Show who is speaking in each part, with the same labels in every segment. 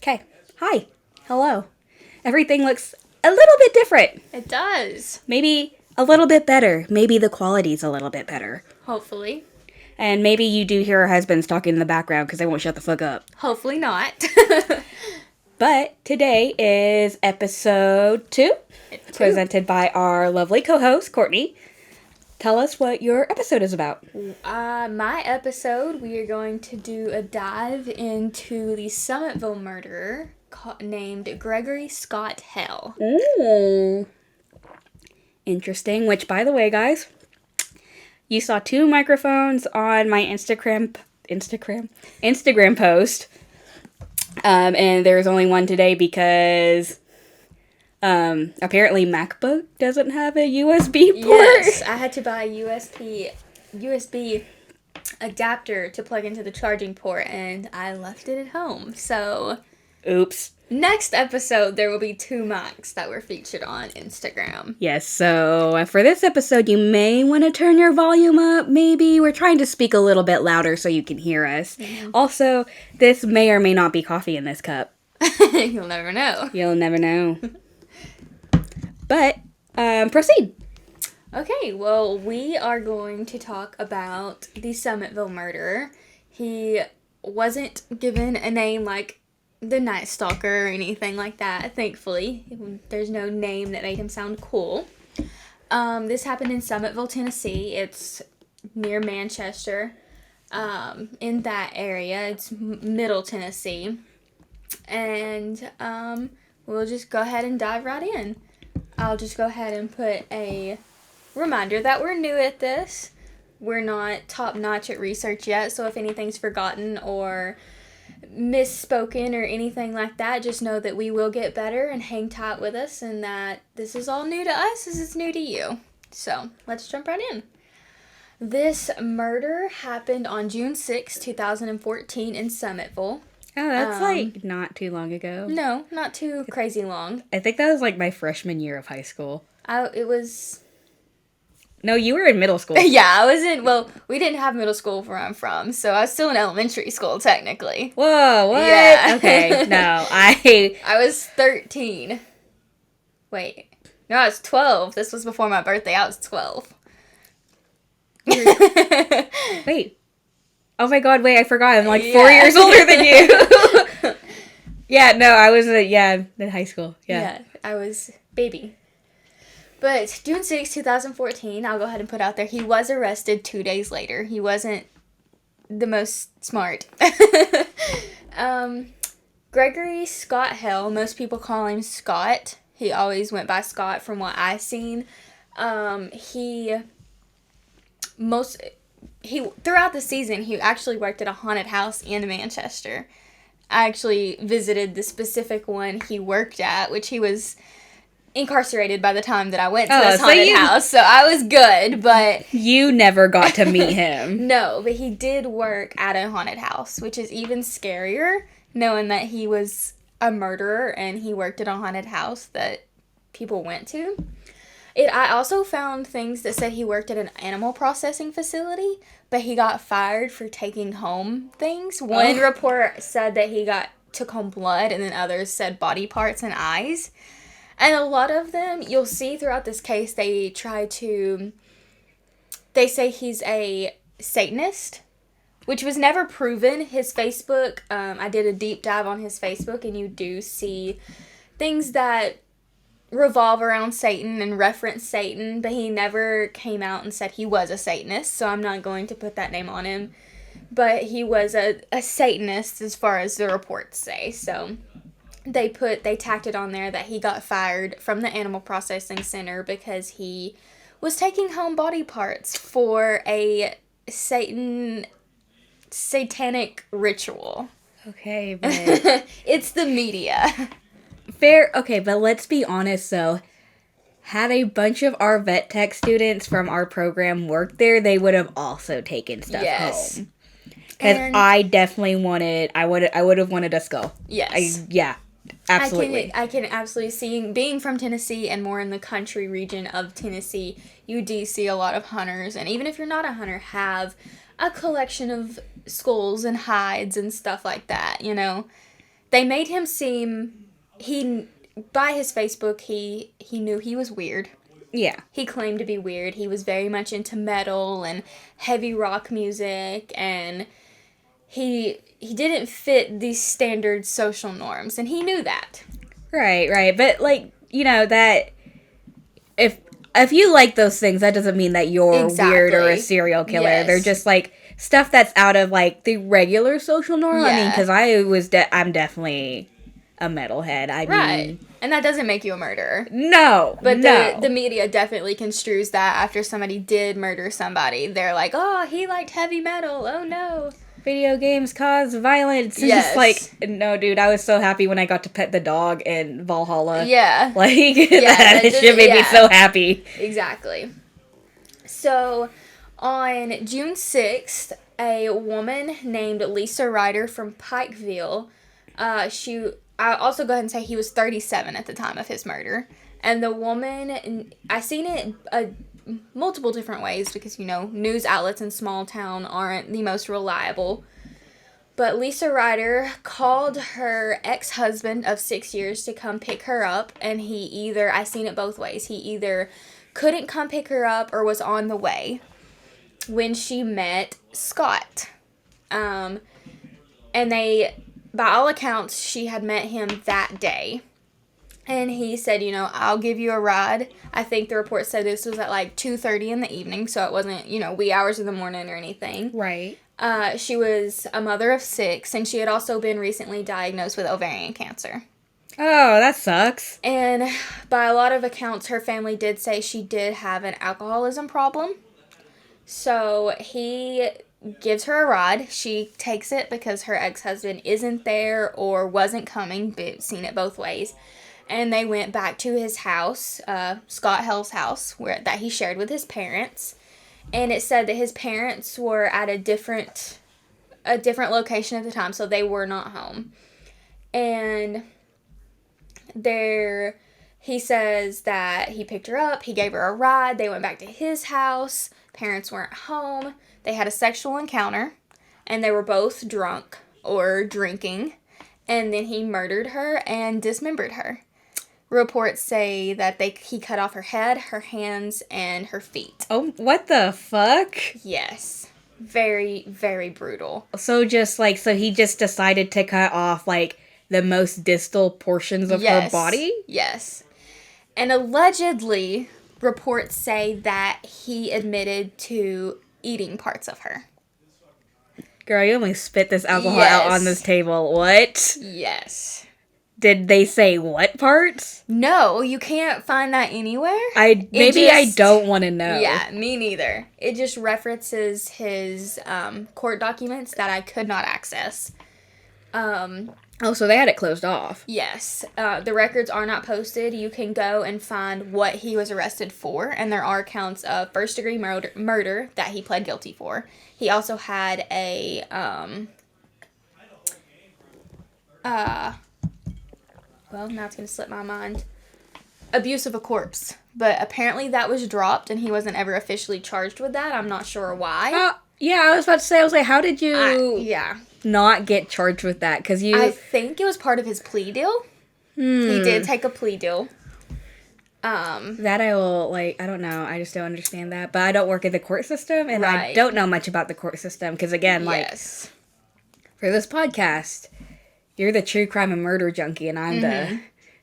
Speaker 1: Okay. Hi. Hello. Everything looks a little bit different.
Speaker 2: It does.
Speaker 1: Maybe a little bit better. Maybe the quality's a little bit better.
Speaker 2: Hopefully.
Speaker 1: And maybe you do hear our husbands talking in the background because they won't shut the fuck up.
Speaker 2: Hopefully not.
Speaker 1: But today is episode 2, presented by our lovely co-host, Courtney. Tell us what your episode is about.
Speaker 2: My episode, we are going to do a dive into the Summitville murderer named Gregory Scott Hale.
Speaker 1: Ooh. Interesting. Which, by the way, guys, you saw 2 microphones on my Instagram post. And there's only one today because apparently MacBook doesn't have a USB port.
Speaker 2: Yes, I had to buy a USB adapter to plug into the charging port, and I left it at home. So,
Speaker 1: oops.
Speaker 2: Next episode, there will be 2 mics that were featured on Instagram.
Speaker 1: Yes, so for this episode, you may want to turn your volume up, maybe. We're trying to speak a little bit louder so you can hear us. Mm-hmm. Also, this may or may not be coffee in this cup.
Speaker 2: You'll never know.
Speaker 1: You'll never know. But, proceed.
Speaker 2: Okay, well, we are going to talk about the Summitville murderer. He wasn't given a name like the Night Stalker or anything like that, thankfully. There's no name that made him sound cool. This happened in Summitville, Tennessee. It's near Manchester. In that area, it's Middle Tennessee. And we'll just go ahead and dive right in. I'll just go ahead and put a reminder that we're new at this. We're not top-notch at research yet, so if anything's forgotten or misspoken or anything like that, just know that we will get better and hang tight with us, and that this is all new to us as it's new to you. So, let's jump right in. This murder happened on June 6, 2014 in Summitville.
Speaker 1: Oh, that's like not too long ago.
Speaker 2: No, not too crazy long.
Speaker 1: I think that was like my freshman year of high school.
Speaker 2: It was...
Speaker 1: No, you were in middle school.
Speaker 2: Yeah, I was in, well, we didn't have middle school where I'm from, so I was still in elementary school, technically.
Speaker 1: Whoa, what?
Speaker 2: Yeah.
Speaker 1: Okay, no, I
Speaker 2: was 13. Wait. No, I was 12. This was before my birthday. I was 12.
Speaker 1: Wait. Oh my god, wait, I forgot. I'm like 4 years older than you. Yeah, no, I was, in high school. Yeah,
Speaker 2: I was baby. But June 6, 2014, I'll go ahead and put out there, he was arrested 2 days later. He wasn't the most smart. Gregory Scott Hale, most people call him Scott. He always went by Scott from what I've seen. Throughout the season, he actually worked at a haunted house in Manchester. I actually visited the specific one he worked at, which he was incarcerated by the time that I went to this haunted house, so I was good, but...
Speaker 1: You never got to meet him.
Speaker 2: No, but he did work at a haunted house, which is even scarier, knowing that he was a murderer and he worked at a haunted house that people went to. I also found things that said he worked at an animal processing facility, but he got fired for taking home things. One report said that he took home blood, and then others said body parts and eyes. And a lot of them, you'll see throughout this case, they say he's a Satanist, which was never proven. His Facebook, I did a deep dive on his Facebook, and you do see things that revolve around Satan and reference Satan, but he never came out and said he was a Satanist, so I'm not going to put that name on him. But he was a Satanist as far as the reports say, so... They tacked it on there that he got fired from the animal processing center because he was taking home body parts for a satanic ritual.
Speaker 1: Okay, but...
Speaker 2: It's the media.
Speaker 1: Fair, okay, but let's be honest, though. Had a bunch of our vet tech students from our program worked there, they would have also taken stuff home. Because I definitely I would have wanted a skull.
Speaker 2: Yes.
Speaker 1: Absolutely.
Speaker 2: I can absolutely see, being from Tennessee and more in the country region of Tennessee, you do see a lot of hunters, and even if you're not a hunter, have a collection of skulls and hides and stuff like that, you know. they made him seem, by his Facebook, he knew he was weird.
Speaker 1: Yeah.
Speaker 2: He claimed to be weird. He was very much into metal and heavy rock music, and he didn't fit these standard social norms, and he knew that.
Speaker 1: Right. But, like, you know, that if you like those things, that doesn't mean that you're weird or a serial killer.
Speaker 2: Yes.
Speaker 1: They're just, like, stuff that's out of, like, the regular social norm.
Speaker 2: Yeah.
Speaker 1: I mean, because I'm definitely a metalhead. I mean...
Speaker 2: And that doesn't make you a murderer.
Speaker 1: No.
Speaker 2: But the media definitely construes that after somebody did murder somebody. They're like, oh, he liked heavy metal. Oh, no.
Speaker 1: Video games cause violence. It's just like, no, dude, I was so happy when I got to pet the dog in Valhalla.
Speaker 2: Yeah.
Speaker 1: Like, that shit made me so happy.
Speaker 2: Exactly. So, on June 6th, a woman named Lisa Ryder from Pikeville, I'll also go ahead and say he was 37 at the time of his murder. And the woman, I seen it multiple different ways because, you know, news outlets in small town aren't the most reliable. But Lisa Ryder called her ex-husband of 6 years to come pick her up. And I seen it both ways. He either couldn't come pick her up or was on the way when she met Scott. And by all accounts, she had met him that day. And he said, you know, I'll give you a ride. I think the report said this was at like 2:30 in the evening, so it wasn't, you know, wee hours of the morning or anything.
Speaker 1: Right.
Speaker 2: She was a mother of 6, and she had also been recently diagnosed with ovarian cancer.
Speaker 1: Oh, that sucks.
Speaker 2: And by a lot of accounts, her family did say she did have an alcoholism problem. So he gives her a ride. She takes it because her ex-husband isn't there or wasn't coming, but seen it both ways. And they went back to his house, Scott Hale's house, that he shared with his parents. And it said that his parents were at a different location at the time, so they were not home. And he says that he picked her up, he gave her a ride, they went back to his house, parents weren't home, they had a sexual encounter, and they were both drunk or drinking, and then he murdered her and dismembered her. Reports say that he cut off her head, her hands, and her feet.
Speaker 1: Oh, what the fuck?
Speaker 2: Yes. Very, very brutal.
Speaker 1: So he just decided to cut off, like, the most distal portions of her body?
Speaker 2: Yes. And allegedly, reports say that he admitted to eating parts of her.
Speaker 1: Girl, you only spit this alcohol out on this table. What?
Speaker 2: Yes.
Speaker 1: Did they say what parts?
Speaker 2: No, you can't find that anywhere.
Speaker 1: I don't want to know.
Speaker 2: Yeah, me neither. It just references his court documents that I could not access.
Speaker 1: So they had it closed off.
Speaker 2: Yes. The records are not posted. You can go and find what he was arrested for, and there are counts of first-degree murder that he pled guilty for. He also had a well, now it's going to slip my mind. Abuse of a corpse. But apparently that was dropped, and he wasn't ever officially charged with that. I'm not sure why.
Speaker 1: Yeah, I was about to say, how did you not get charged with that? I
Speaker 2: think it was part of his plea deal. He did take a plea deal.
Speaker 1: That I will, I don't know. I just don't understand that. But I don't work in the court system, and I don't know much about the court system. Because, again, for this podcast, you're the true crime and murder junkie, and I'm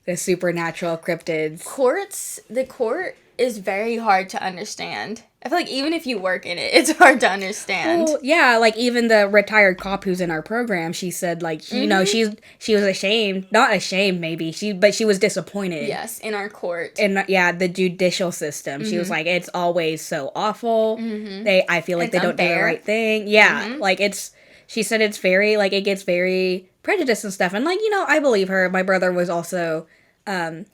Speaker 1: the supernatural cryptids.
Speaker 2: The court is very hard to understand. I feel like even if you work in it, it's hard to understand.
Speaker 1: Well, yeah, even the retired cop who's in our program, she said, you know, she was ashamed. Not ashamed, maybe. But she was disappointed.
Speaker 2: Yes, in our court.
Speaker 1: And, the judicial system. She was like, it's always so awful. I feel like they don't do the right thing. Yeah, she said it's very, it gets very prejudiced and stuff. And, you know, I believe her. My brother was also,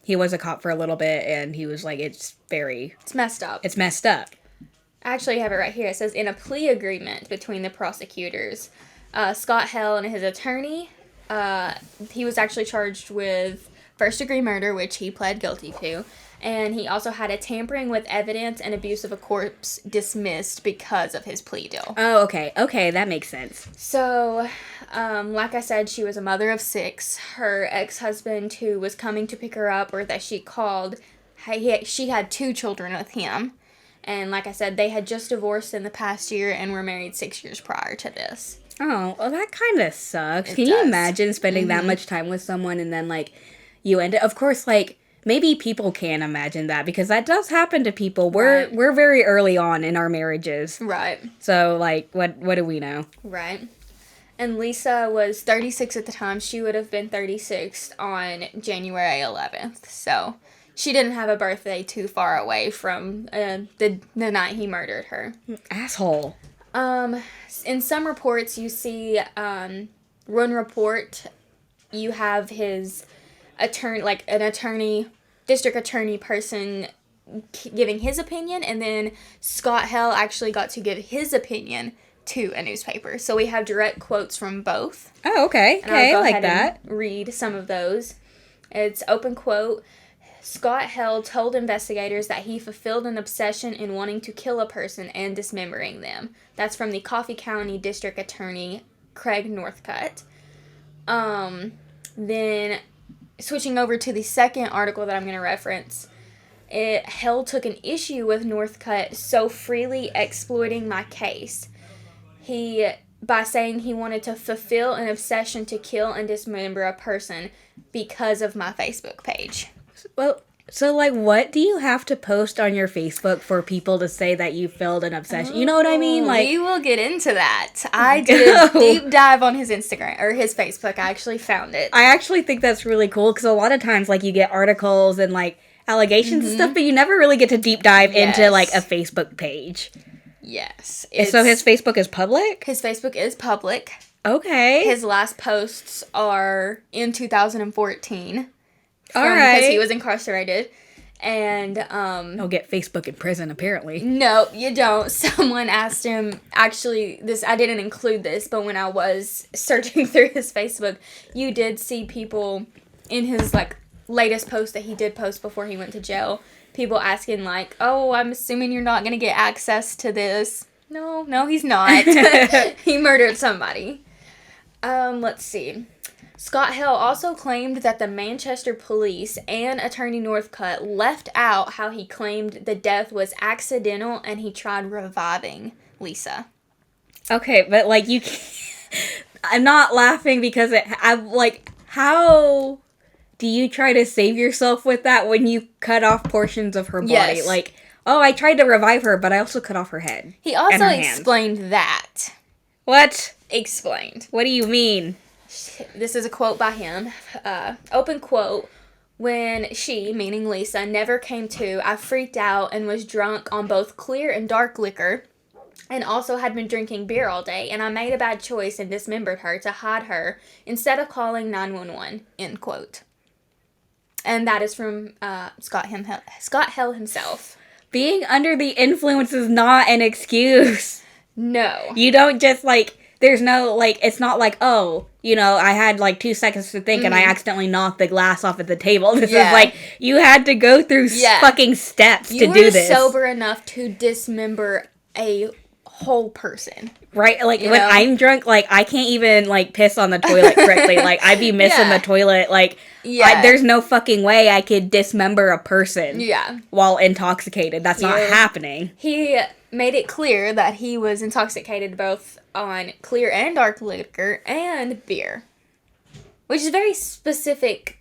Speaker 1: he was a cop for a little bit, and he was like, it's messed up. It's messed up.
Speaker 2: I actually have it right here. It says, in a plea agreement between the prosecutors, Scott Hale and his attorney, he was actually charged with first-degree murder, which he pled guilty to, And he also had a tampering with evidence and abuse of a corpse dismissed because of his plea deal.
Speaker 1: Oh, okay. Okay, that makes sense.
Speaker 2: So, like I said, she was a mother of 6. Her ex-husband, who was coming to pick her up, or that she called, she had 2 children with him. And like I said, they had just divorced in the past year and were married 6 years prior to this.
Speaker 1: Oh, well, that kind of sucks. Can you imagine spending that much time with someone and then, like, you end it? Of course, like, maybe people can imagine that because that does happen to people. We're very early on in our marriages.
Speaker 2: Right.
Speaker 1: So, like, what do we know?
Speaker 2: Right. And Lisa was 36 at the time. She would have been 36 on January 11th. So, she didn't have a birthday too far away from the night he murdered her.
Speaker 1: Asshole.
Speaker 2: In some reports, you see, one report, you have his attorney, like an attorney, district attorney person giving his opinion, and then Scott Hale actually got to give his opinion to a newspaper. So we have direct quotes from both.
Speaker 1: Oh, okay.
Speaker 2: And I'll go
Speaker 1: like
Speaker 2: ahead
Speaker 1: that.
Speaker 2: and read some of those. It's open quote. Scott Hale told investigators that he fulfilled an obsession in wanting to kill a person and dismembering them. That's from the Coffee County District Attorney Craig Northcutt. Then switching over to the second article that I'm going to reference, Hale took an issue with Northcutt so freely exploiting my case. By saying he wanted to fulfill an obsession to kill and dismember a person because of my Facebook page.
Speaker 1: Well, so, like, what do you have to post on your Facebook for people to say that you filled an obsession? You know what I mean? Like,
Speaker 2: we will get into that. I did a deep dive on his Instagram, or his Facebook. I actually found it.
Speaker 1: I actually think that's really cool, because a lot of times, like, you get articles and, like, allegations and stuff, but you never really get to deep dive into, like, a Facebook page.
Speaker 2: Yes.
Speaker 1: So his Facebook is public?
Speaker 2: His Facebook is public.
Speaker 1: Okay.
Speaker 2: His last posts are in 2014.
Speaker 1: All right.
Speaker 2: Because he was incarcerated. And,
Speaker 1: He'll get Facebook in prison, apparently.
Speaker 2: No, you don't. Someone asked him, actually, I didn't include this, but when I was searching through his Facebook, you did see people in his, like, latest post that he did post before he went to jail, people asking, like, oh, I'm assuming you're not going to get access to this. No, he's not. He murdered somebody. Let's see. Scott Hale also claimed that the Manchester police and Attorney Northcutt left out how he claimed the death was accidental and he tried reviving Lisa.
Speaker 1: Okay, but, like, you can't... I'm not laughing because I'm, like, how do you try to save yourself with that when you cut off portions of her body?
Speaker 2: Yes.
Speaker 1: Like, oh, I tried to revive her, but I also cut off her head.
Speaker 2: He also explained that.
Speaker 1: What?
Speaker 2: Explained.
Speaker 1: What do you mean?
Speaker 2: This is a quote by him. Open quote. When she, meaning Lisa, never came to, I freaked out and was drunk on both clear and dark liquor, and also had been drinking beer all day, and I made a bad choice and dismembered her to hide her instead of calling 911, end quote. And that is from Scott Hale himself.
Speaker 1: Being under the influence is not an excuse.
Speaker 2: No.
Speaker 1: You don't just, like, there's no, like, it's not like, oh, you know, I had, like, 2 seconds to think and I accidentally knocked the glass off at the table. This is, like, you had to go through fucking steps to do this.
Speaker 2: You were sober enough to dismember a whole person.
Speaker 1: Right? Like, when I'm drunk, like, I can't even, like, piss on the toilet correctly. Like, I'd be missing the toilet. Like, there's no fucking way I could dismember a person while intoxicated. That's not happening.
Speaker 2: He made it clear that he was intoxicated both on clear and dark liquor and beer, which is very specific.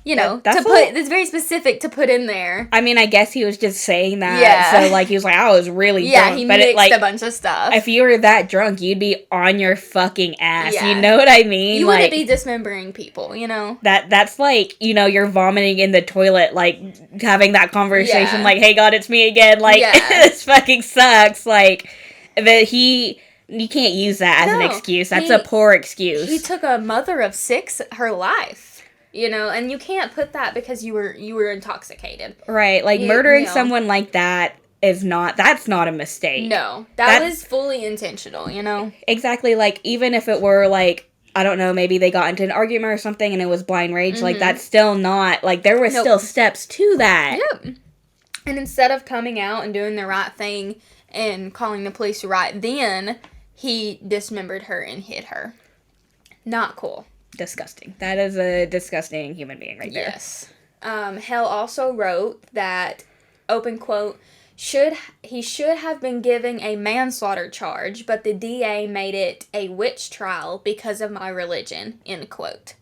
Speaker 2: It's very specific to put in there.
Speaker 1: I mean, I guess he was just saying that. Yeah. So, like, he was like, I was really drunk.
Speaker 2: Yeah, he mixed a bunch of stuff.
Speaker 1: If you were that drunk, you'd be on your fucking ass. Yeah. You know what I mean?
Speaker 2: You wouldn't be dismembering people, you know?
Speaker 1: That's like, you know, you're vomiting in the toilet, like, having that conversation, like, hey, God, it's me again. Like, this fucking sucks. Like, but you can't use that as an excuse. That's a poor excuse.
Speaker 2: He took a mother of 6, her life. You know, and you can't put that because you were intoxicated.
Speaker 1: Right, like, murdering someone like that that's not a mistake.
Speaker 2: No, that was fully intentional, you know?
Speaker 1: Exactly, like, even if it were, like, I don't know, maybe they got into an argument or something and it was blind rage. Like, that's still not, like, there were still steps to that.
Speaker 2: Yep. And instead of coming out and doing the right thing and calling the police right then, he dismembered her and hid her. Not cool.
Speaker 1: Disgusting. That is a disgusting human being right there.
Speaker 2: Yes. Hale also wrote that, open quote, he should have been given a manslaughter charge, but the DA made it a witch trial because of my religion, end quote.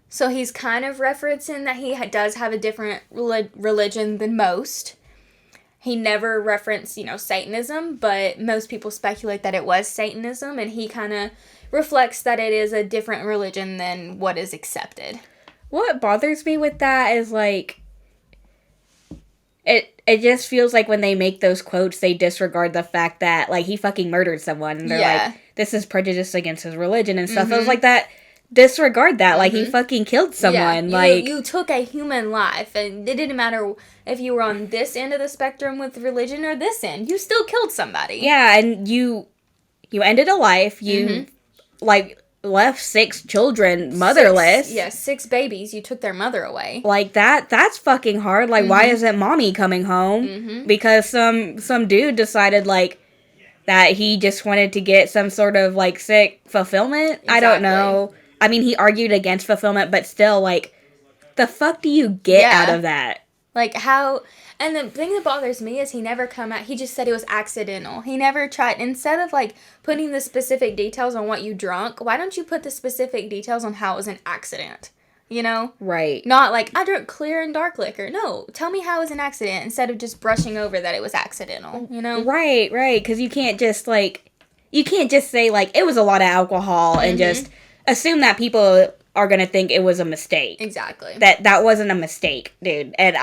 Speaker 2: So he's kind of referencing that he does have a different religion than most. He never referenced, Satanism, but most people speculate that it was Satanism, and he kind of reflects that it is a different religion than what is accepted.
Speaker 1: What bothers me with that is, like, it just feels like when they make those quotes, they disregard the fact that, like, he fucking murdered someone, and they're like, this is prejudice against his religion and stuff. I was like, that, disregard that, like, he fucking killed someone,
Speaker 2: you took a human life, and it didn't matter if you were on this end of the spectrum with religion or this end, you still killed somebody.
Speaker 1: Yeah, and you ended a life, you, like, left 6 children motherless.
Speaker 2: 6 babies. You took their mother away.
Speaker 1: Like, that's fucking hard. Like, why isn't mommy coming home? Because some dude decided, like, that he just wanted to get some sort of, like, sick fulfillment. Exactly. I don't know. I mean, he argued against fulfillment, but still, like, the fuck do you get out of that?
Speaker 2: Like, how... And the thing that bothers me is he never come out... He just said it was accidental. He never tried... Instead of, like, putting the specific details on what you drunk, why don't you put the specific details on how it was an accident? You know?
Speaker 1: Right.
Speaker 2: Not like, I drank clear and dark liquor. No, tell me how it was an accident instead of just brushing over that it was accidental, you know?
Speaker 1: Right. Because you can't just, like... You can't just say, like, it was a lot of alcohol and just assume that people are going to think it was a mistake.
Speaker 2: Exactly.
Speaker 1: That wasn't a mistake, dude. And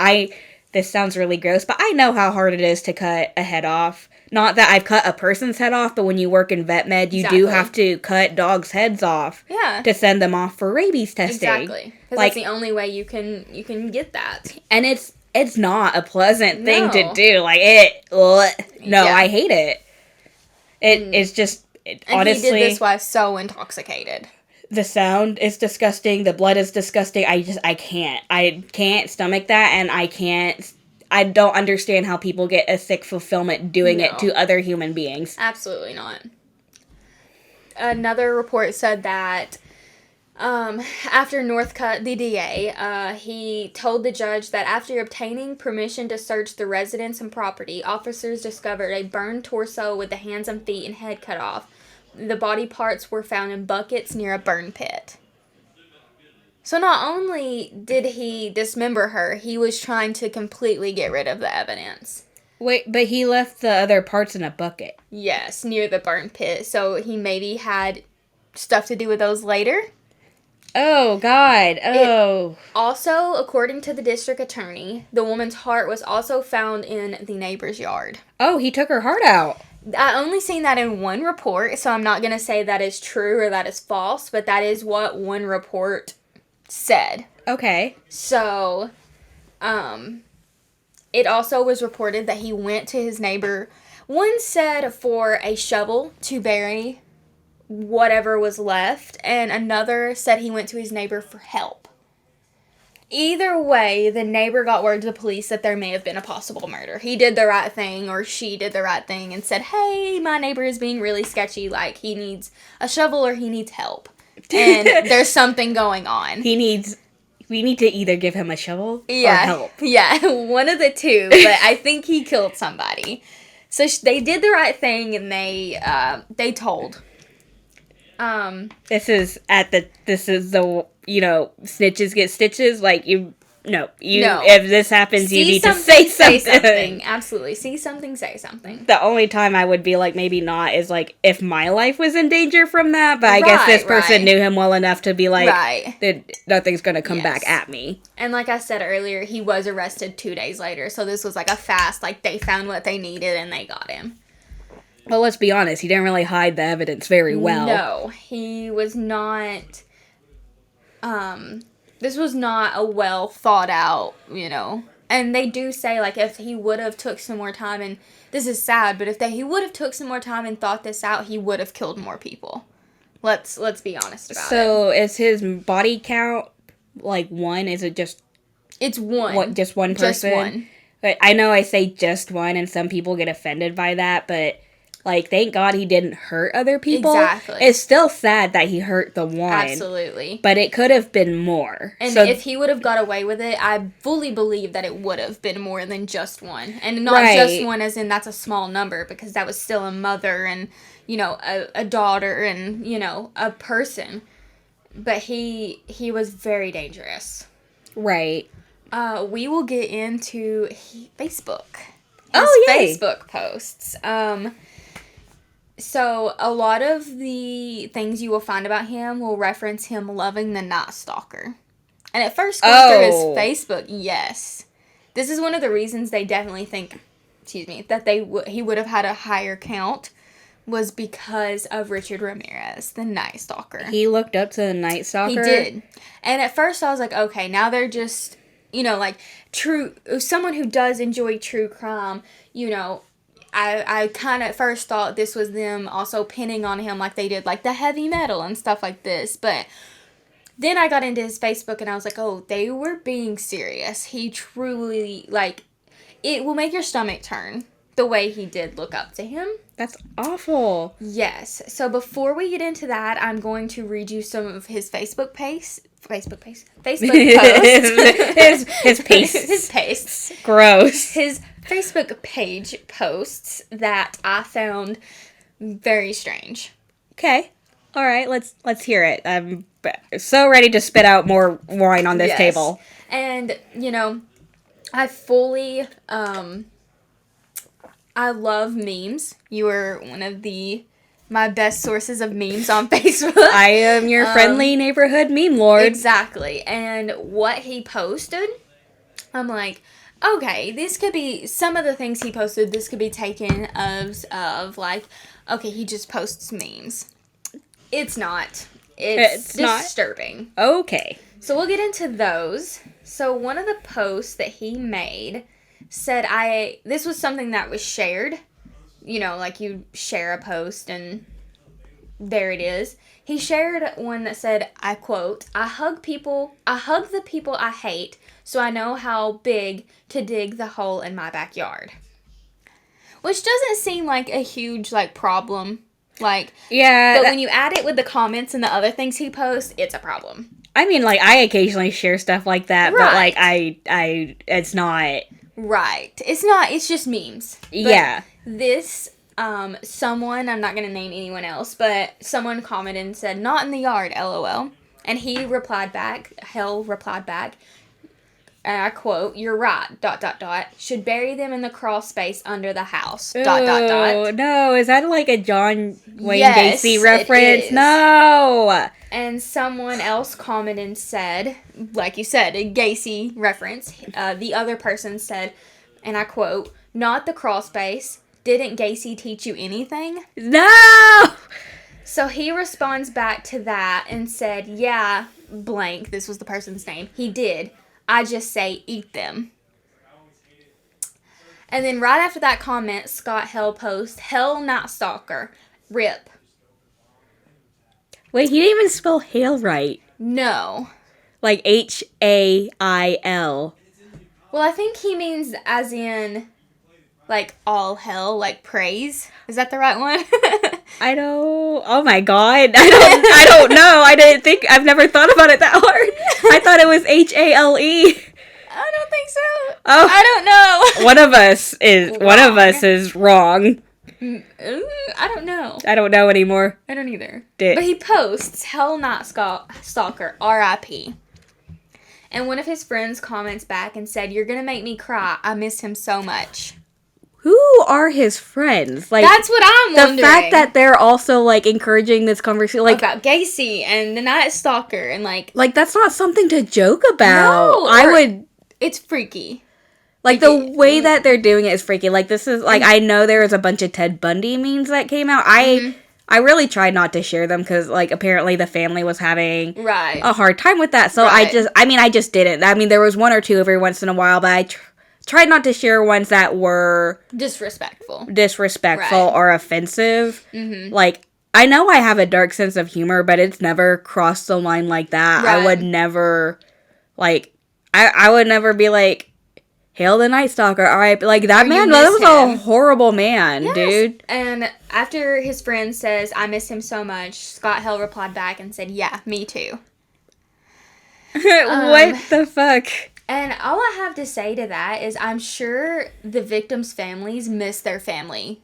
Speaker 1: this sounds really gross, but I know how hard it is to cut a head off. Not that I've cut a person's head off, but when you work in vet med, you do have to cut dogs' heads off.
Speaker 2: Yeah.
Speaker 1: To send them off for rabies testing.
Speaker 2: Exactly. Because that's the only way you can get that.
Speaker 1: And it's not a pleasant thing to do. Like, I hate it. It's just, honestly...
Speaker 2: And he did this while so intoxicated.
Speaker 1: The sound is disgusting. The blood is disgusting. I can't stomach that, and I don't understand how people get a sick fulfillment doing it to other human beings.
Speaker 2: Absolutely not. Another report said that after Northcutt, the DA, he told the judge that after obtaining permission to search the residence and property, officers discovered a burned torso with the hands and feet and head cut off. The body parts were found in buckets near a burn pit. So not only did he dismember her, he was trying to completely get rid of the evidence.
Speaker 1: Wait, but he left the other parts in a bucket.
Speaker 2: Yes, near the burn pit. So he maybe had stuff to do with those later.
Speaker 1: Oh, God. Oh.
Speaker 2: Also, according to the district attorney, the woman's heart was also found in the neighbor's yard.
Speaker 1: Oh, he took her heart out.
Speaker 2: I only seen that in one report, so I'm not going to say that is true or that is false, but that is what one report said.
Speaker 1: Okay.
Speaker 2: So, it also was reported that he went to his neighbor. One said for a shovel to bury whatever was left, and another said he went to his neighbor for help. Either way, the neighbor got word to the police that there may have been a possible murder. He did the right thing, or she did the right thing, and said, hey, my neighbor is being really sketchy, like he needs a shovel or he needs help. And there's something going on.
Speaker 1: We need to either give him a shovel or help.
Speaker 2: Yeah, one of the two, but I think he killed somebody. So they did the right thing, and they told.
Speaker 1: This is the snitches get stitches. Like, if this happens, you need to say something.
Speaker 2: Absolutely. See something, say something.
Speaker 1: The only time I would be like, maybe not, is like, if my life was in danger from that, but I guess this person knew him well enough to be like, that nothing's gonna come back at me.
Speaker 2: And like I said earlier, he was arrested 2 days later, so this was like a fast, like, they found what they needed and they got him.
Speaker 1: Well, let's be honest, he didn't really hide the evidence very well.
Speaker 2: No, he was not, this was not a well thought out, and they do say, like, if he would have took some more time, and this is sad, but if he would have took some more time and thought this out, he would have killed more people. Let's be honest about it.
Speaker 1: So is his body count like one? Is it just...
Speaker 2: It's one.
Speaker 1: What, just one person?
Speaker 2: Just one.
Speaker 1: But I know I say just one, and some people get offended by that, but, like, thank God he didn't hurt other people.
Speaker 2: Exactly.
Speaker 1: It's still sad that he hurt the one.
Speaker 2: Absolutely.
Speaker 1: But it could have been more.
Speaker 2: And if he would have got away with it, I fully believe that it would have been more than just one. And not just one as in that's a small number, because that was still a mother and, you know, a daughter and, you know, a person. But he was very dangerous.
Speaker 1: Right.
Speaker 2: We will get into Facebook. Facebook posts. So a lot of the things you will find about him will reference him loving the Night Stalker. And at first, going through his Facebook, yes. This is one of the reasons they definitely think, that he would have had a higher count, was because of Richard Ramirez, the Night Stalker.
Speaker 1: He looked up to the Night Stalker?
Speaker 2: He did. And at first I was like, okay, now they're just, you know, like, someone who does enjoy true crime, you know, I kind of at first thought this was them also pinning on him like they did, like, the heavy metal and stuff like this, but then I got into his Facebook and I was like, oh, they were being serious. He truly, like, it will make your stomach turn the way he did look up to him.
Speaker 1: That's awful.
Speaker 2: Yes. So before we get into that, I'm going to read you some of his Facebook posts. His pastes.
Speaker 1: Gross.
Speaker 2: His Facebook page posts that I found very strange.
Speaker 1: Okay. All right. Let's hear it. I'm so ready to spit out more wine on this table.
Speaker 2: And, you know, I fully, I love memes. You are one of my best sources of memes on Facebook.
Speaker 1: I am your friendly neighborhood meme lord.
Speaker 2: Exactly. And what he posted, I'm like, okay, this could be, some of the things he posted, this could be taken of like, okay, he just posts memes. It's not. It's disturbing.
Speaker 1: Not? Okay.
Speaker 2: So we'll get into those. So one of the posts that he made said, this was something that was shared. You know, like you share a post and there it is. He shared one that said, I quote, I hug the people I hate, so I know how big to dig the hole in my backyard. Which doesn't seem like a huge, like, problem. Like,
Speaker 1: yeah.
Speaker 2: But when you add it with the comments and the other things he posts, it's a problem.
Speaker 1: I mean, like, I occasionally share stuff like that,
Speaker 2: right.
Speaker 1: But, like, it's not...
Speaker 2: Right. It's not, it's just memes. But
Speaker 1: yeah.
Speaker 2: This, someone, I'm not going to name anyone else, but someone commented and said, not in the yard, LOL. And he replied back, Hale replied back, and I quote, you're right, ... should bury them in the crawl space under the house, ...
Speaker 1: Oh, no, is that like a John Wayne Gacy reference?
Speaker 2: It is.
Speaker 1: No!
Speaker 2: And someone else commented and said, like you said, a Gacy reference. The other person said, and I quote, not the crawl space. Didn't Gacy teach you anything?
Speaker 1: No!
Speaker 2: So he responds back to that and said, yeah, blank, this was the person's name. He did. I just say eat them. And then right after that comment, Scott Hale posts, Hell Night Stalker. RIP.
Speaker 1: Wait, he didn't even spell Hale right.
Speaker 2: No.
Speaker 1: Like Hail.
Speaker 2: Well, I think he means as in, like, all hell, like praise. Is that the right one?
Speaker 1: I don't... Oh my god. I don't know. I've never thought about it that hard. I thought it was Hale.
Speaker 2: I don't think so.
Speaker 1: Oh.
Speaker 2: I don't know.
Speaker 1: One of us is wrong.
Speaker 2: I don't know.
Speaker 1: I don't know anymore.
Speaker 2: I don't either. But he posts, Hell Not Stalker, R.I.P. And one of his friends comments back and said, you're going to make me cry. I miss him so much.
Speaker 1: Who are his friends? Like,
Speaker 2: that's what I'm wondering.
Speaker 1: The fact that they're also, like, encouraging this conversation, like,
Speaker 2: about Gacy and the Night Stalker and, like,
Speaker 1: that's not something to joke about.
Speaker 2: No, it's freaky.
Speaker 1: Like, the way that they're doing it is freaky. Like, this is, like, I know there was a bunch of Ted Bundy memes that came out. I really tried not to share them because, like, apparently the family was having a hard time with that. So I just didn't. I mean, there was one or two every once in a while, but I tried not to share ones that were... disrespectful or offensive. Mm-hmm. Like, I know I have a dark sense of humor, but it's never crossed the line like that.
Speaker 2: Right.
Speaker 1: I would never, like, I would never be like, Hale the Night Stalker, alright, like, that man, that was a horrible man, dude.
Speaker 2: And after his friend says, I miss him so much, Scott Hale replied back and said, yeah, me too.
Speaker 1: What the fuck?
Speaker 2: And all I have to say to that is I'm sure the victims' families miss their family.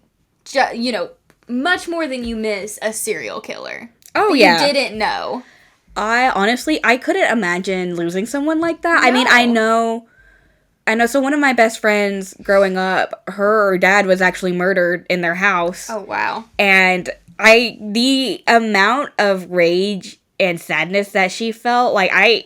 Speaker 2: You know, much more than you miss a serial killer.
Speaker 1: Oh, yeah.
Speaker 2: You didn't know.
Speaker 1: I couldn't imagine losing someone like that.
Speaker 2: No.
Speaker 1: I mean, I know, so one of my best friends growing up, her dad was actually murdered in their house.
Speaker 2: Oh, wow.
Speaker 1: And the amount of rage and sadness that she felt, like, I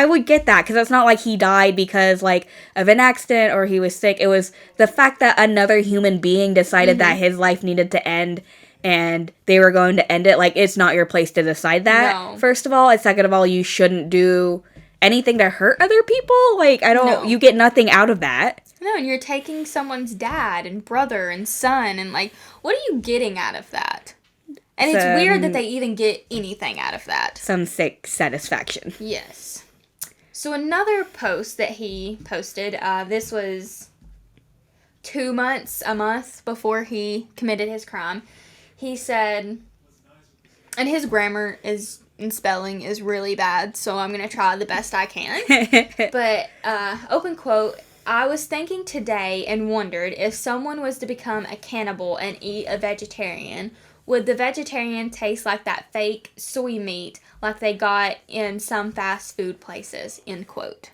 Speaker 1: would get that, because it's not like he died because, like, of an accident or he was sick. It was the fact that another human being decided that his life needed to end and they were going to end it. Like, it's not your place to decide that,
Speaker 2: No.
Speaker 1: first of all. And second of all, you shouldn't do anything to hurt other people. Like, you get nothing out of that.
Speaker 2: No, and you're taking someone's dad and brother and son, and, like, what are you getting out of that? And it's weird that they even get anything out of that.
Speaker 1: Some sick satisfaction.
Speaker 2: Yes. So another post that he posted, this was a month before he committed his crime. He said, and his grammar and spelling is really bad, so I'm going to try the best I can. But, open quote, I was thinking today and wondered if someone was to become a cannibal and eat a vegetarian, would the vegetarian taste like that fake soy meat like they got in some fast food places, end quote.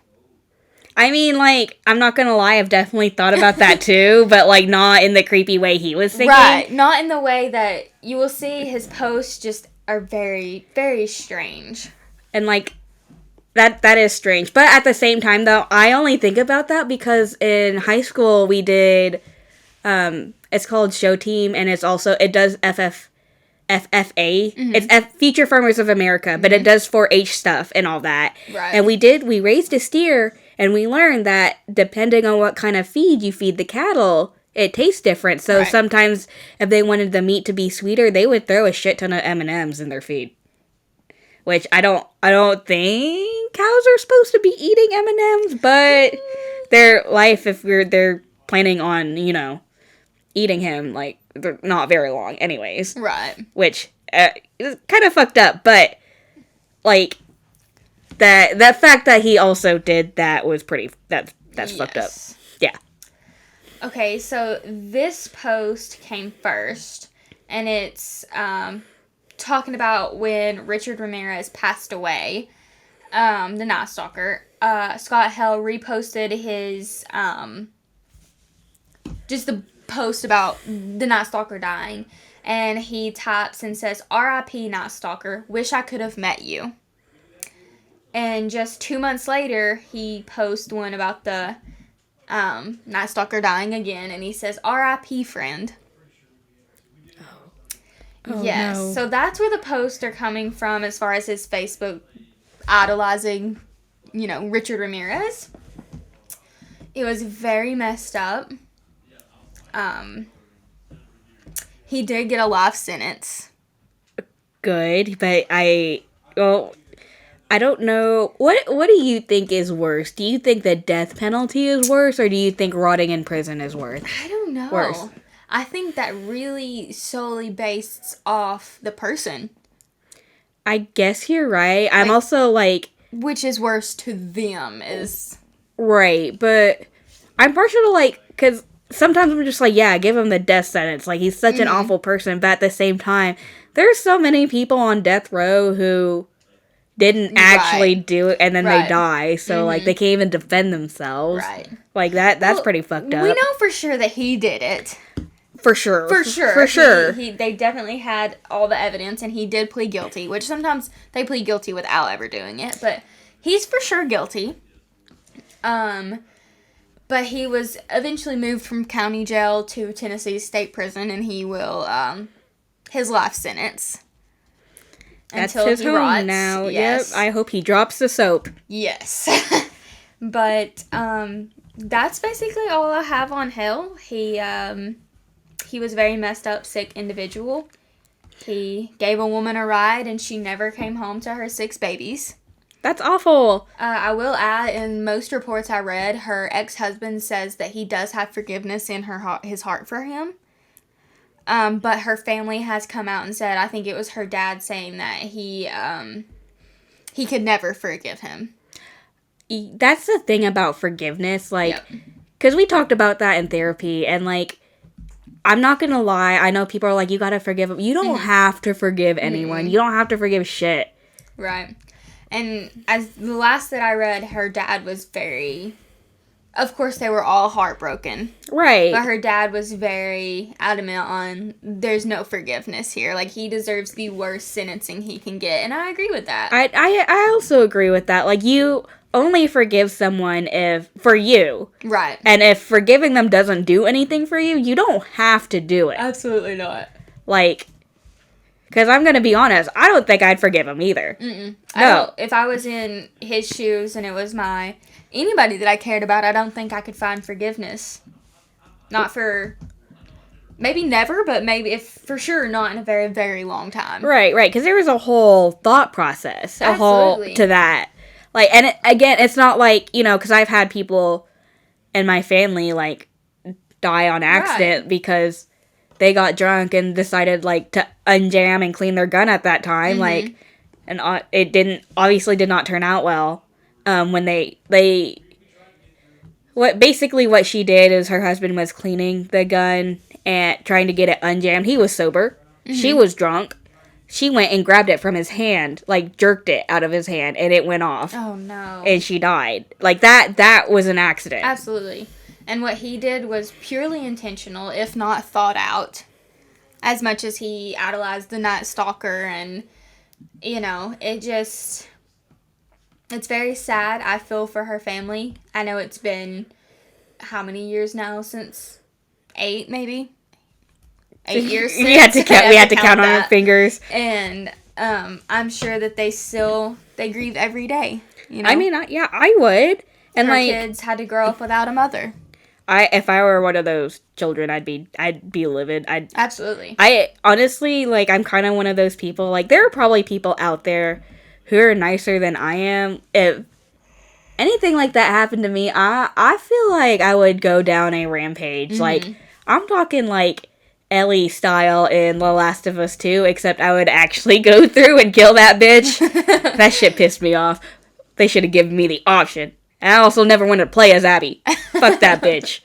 Speaker 1: I mean, like, I'm not gonna lie, I've definitely thought about that too, but, like, not in the creepy way he was thinking.
Speaker 2: Right, not in the way that you will see his posts just are very, very strange.
Speaker 1: And, like, that is strange. But at the same time, though, I only think about that because in high school we did, it's called Show Team, and it does FFA. Mm-hmm. It's Feature Farmers of America, but it does 4-H stuff and all that.
Speaker 2: Right.
Speaker 1: And we raised a steer, and we learned that depending on what kind of feed you feed the cattle, it tastes different. So sometimes if they wanted the meat to be sweeter, they would throw a shit ton of M&Ms in their feed. Which I don't think cows are supposed to be eating M&Ms, but their life, if they're planning on, eating him, like, they're not very long anyways.
Speaker 2: Right.
Speaker 1: Which is kind of fucked up, but, like, that fact that he also did that was that's fucked up. Yeah.
Speaker 2: Okay, so this post came first, and it's talking about when Richard Ramirez passed away, the Night Stalker. Scott Hale reposted his just the post about the Night Stalker dying, and he types and says, R.I.P. Night Stalker, wish I could have met you. And just 2 months later, he posts one about the Night Stalker dying again, and he says, R.I.P. friend.
Speaker 1: Oh,
Speaker 2: yes,
Speaker 1: no.
Speaker 2: So that's where the posts are coming from as far as his Facebook idolizing, Richard Ramirez. It was very messed up. He did get a life sentence.
Speaker 1: Good, but I don't know. What do you think is worse? Do you think the death penalty is worse, or do you think rotting in prison is worse?
Speaker 2: I don't know.
Speaker 1: Worse.
Speaker 2: I think that really solely based off the person.
Speaker 1: I guess you're right. I'm also like...
Speaker 2: Which is worse to them is...
Speaker 1: Right, but I'm partial to, like... Because sometimes I'm just like, yeah, give him the death sentence. Like, he's such an awful person. But at the same time, there's so many people on death row who didn't actually do it, and then they die. So, like, they can't even defend themselves.
Speaker 2: Right.
Speaker 1: Like, that's pretty fucked up.
Speaker 2: We know for sure that he did it.
Speaker 1: For sure.
Speaker 2: For sure.
Speaker 1: For sure.
Speaker 2: They definitely had all the evidence, and he did plead guilty, which sometimes they plead guilty without ever doing it, but he's for sure guilty. But he was eventually moved from county jail to Tennessee State Prison, and he will, his life sentence.
Speaker 1: That's
Speaker 2: until
Speaker 1: his
Speaker 2: he
Speaker 1: home
Speaker 2: rots.
Speaker 1: now.
Speaker 2: Yes.
Speaker 1: Yep. I hope he drops the soap.
Speaker 2: Yes. But, that's basically all I have on Hale. He was a very messed up, sick individual. He gave a woman a ride, and she never came home to her 6 babies.
Speaker 1: That's awful.
Speaker 2: I will add, in most reports I read, her ex-husband says that he does have forgiveness in his heart for him. But her family has come out and said, I think it was her dad saying that he could never forgive him.
Speaker 1: That's the thing about forgiveness, like,
Speaker 2: Yep.
Speaker 1: because we talked about that in therapy, and, like, I'm not gonna lie, I know people are like, you gotta forgive them. You don't have to forgive anyone. You don't have to forgive shit.
Speaker 2: Right. And as the last that I read, her dad was very... Of course, they were all heartbroken.
Speaker 1: Right.
Speaker 2: But her dad was very adamant on, there's no forgiveness here. Like, he deserves the worst sentencing he can get. And I agree with that.
Speaker 1: I also agree with that. Like, you only forgive someone for you.
Speaker 2: Right.
Speaker 1: And if forgiving them doesn't do anything for you, you don't have to do it.
Speaker 2: Absolutely not.
Speaker 1: Like, because I'm going to be honest, I don't think I'd forgive him either. No.
Speaker 2: If I was in his shoes and it was anybody that I cared about, I don't think I could find forgiveness. Not for, maybe never, but maybe, if for sure, not in a very, very long time.
Speaker 1: Right, because there was a whole thought process,
Speaker 2: Absolutely.
Speaker 1: to that. Like, and again, it's not like, because I've had people in my family, like, die on accident because they got drunk and decided, like, to unjam and clean their gun at that time, like, and it obviously did not turn out well. When what she did is her husband was cleaning the gun and trying to get it unjammed. He was sober. She was drunk. She went and grabbed it from his hand, like, jerked it out of his hand, and it went off.
Speaker 2: Oh, no.
Speaker 1: And she died. Like, that was an accident.
Speaker 2: Absolutely. And what he did was purely intentional, if not thought out. As much as he idolized the Night Stalker, and, it's very sad. I feel for her family. I know it's been, how many years now since? 8, maybe? 8 years since.
Speaker 1: We had to count on our fingers.
Speaker 2: And I'm sure that they grieve every day.
Speaker 1: I mean, I would. And
Speaker 2: her kids had to grow up without a mother.
Speaker 1: If I were one of those children, I'd be livid.
Speaker 2: Absolutely.
Speaker 1: I honestly, like, I'm kind of one of those people. Like, there are probably people out there who are nicer than I am. If anything like that happened to me, I feel like I would go down a rampage. Like, I'm talking, like, Ellie style in The Last of Us 2, except I would actually go through and kill that bitch. That shit pissed me off. They should have given me the option. And I also never wanted to play as Abby. Fuck that bitch.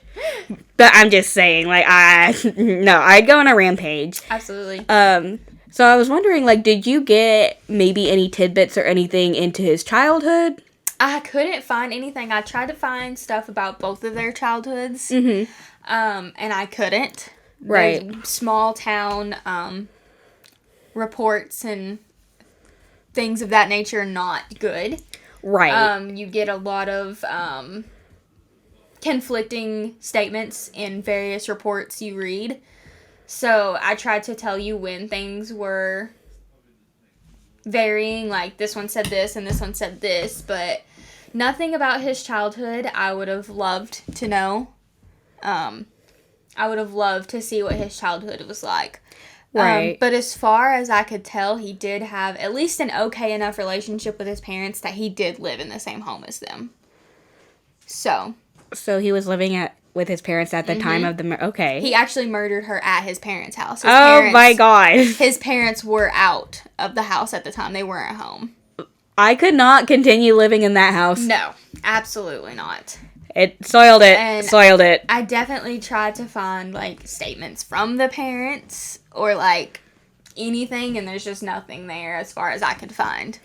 Speaker 1: But I'm just saying, like, I'd go on a rampage.
Speaker 2: Absolutely.
Speaker 1: So I was wondering, like, did you get maybe any tidbits or anything into his childhood?
Speaker 2: I couldn't find anything. I tried to find stuff about both of their childhoods. And I couldn't.
Speaker 1: Right.
Speaker 2: There's small town reports and things of that nature are not good.
Speaker 1: Right.
Speaker 2: You get a lot of conflicting statements in various reports you read. So I tried to tell you when things were varying, like this one said this and this one said this, but nothing about his childhood I would have loved to know. I would have loved to see what his childhood was like.
Speaker 1: Right.
Speaker 2: But as far as I could tell, he did have at least an okay enough relationship with his parents that he did live in the same home as them. So
Speaker 1: he was living with his parents at the time of the okay.
Speaker 2: He actually murdered her at his parents' house.
Speaker 1: My God.
Speaker 2: His parents were out of the house at the time. They weren't home.
Speaker 1: I could not continue living in that house.
Speaker 2: No, absolutely not.
Speaker 1: It soiled it.
Speaker 2: I definitely tried to find, like, statements from the parents or, like, anything, and there's just nothing there as far as I could find.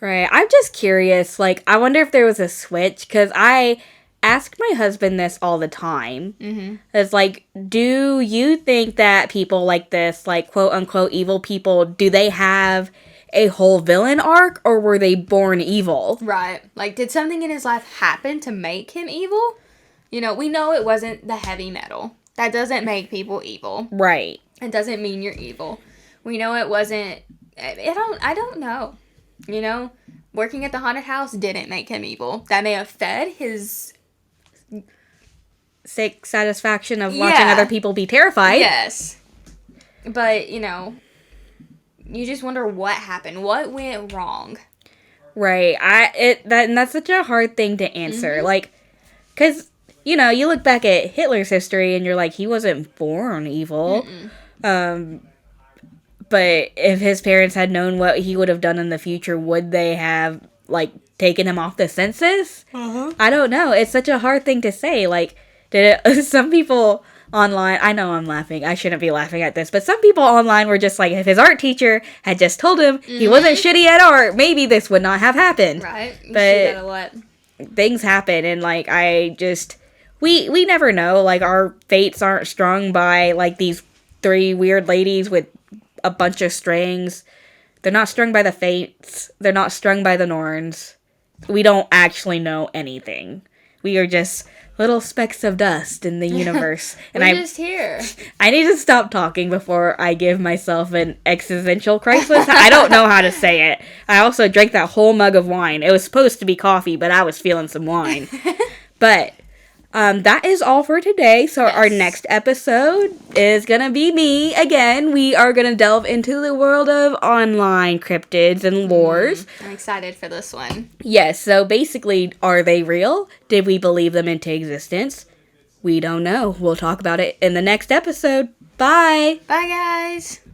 Speaker 1: Right. I'm just curious. Like, I wonder if there was a switch, because I ask my husband this all the time. It's like, do you think that people like this, like, quote-unquote evil people, do they have a whole villain arc, or were they born evil?
Speaker 2: Right. Like, did something in his life happen to make him evil? We know it wasn't the heavy metal. That doesn't make people evil.
Speaker 1: Right.
Speaker 2: It doesn't mean you're evil. We know it wasn't... I don't know. Working at the haunted house didn't make him evil. That may have fed his...
Speaker 1: sick satisfaction of watching other people be terrified.
Speaker 2: Yes. But, you just wonder what happened. What went wrong?
Speaker 1: Right. And that's such a hard thing to answer. Like, because, you look back at Hitler's history and you're like, he wasn't born evil. But if his parents had known what he would have done in the future, would they have, like, taken him off the census? I don't know. It's such a hard thing to say. Like, some people online, I know I'm laughing. I shouldn't be laughing at this. But some people online were just like, if his art teacher had just told him he wasn't shitty at art, maybe this would not have happened.
Speaker 2: Right. You
Speaker 1: but
Speaker 2: see that a lot.
Speaker 1: Things happen. And, like, we never know. Like, our fates aren't strung by, like, these 3 weird ladies with a bunch of strings. They're not strung by the fates. They're not strung by the Norns. We don't actually know anything. We are just little specks of dust in the universe.
Speaker 2: And we're just here.
Speaker 1: I need to stop talking before I give myself an existential crisis. I don't know how to say it. I also drank that whole mug of wine. It was supposed to be coffee, but I was feeling some wine. But that is all for today. So our next episode is going to be me. Again, we are going to delve into the world of online cryptids and lores.
Speaker 2: I'm excited for this one.
Speaker 1: Yes, so basically, are they real? Did we believe them into existence? We don't know. We'll talk about it in the next episode. Bye!
Speaker 2: Bye, guys!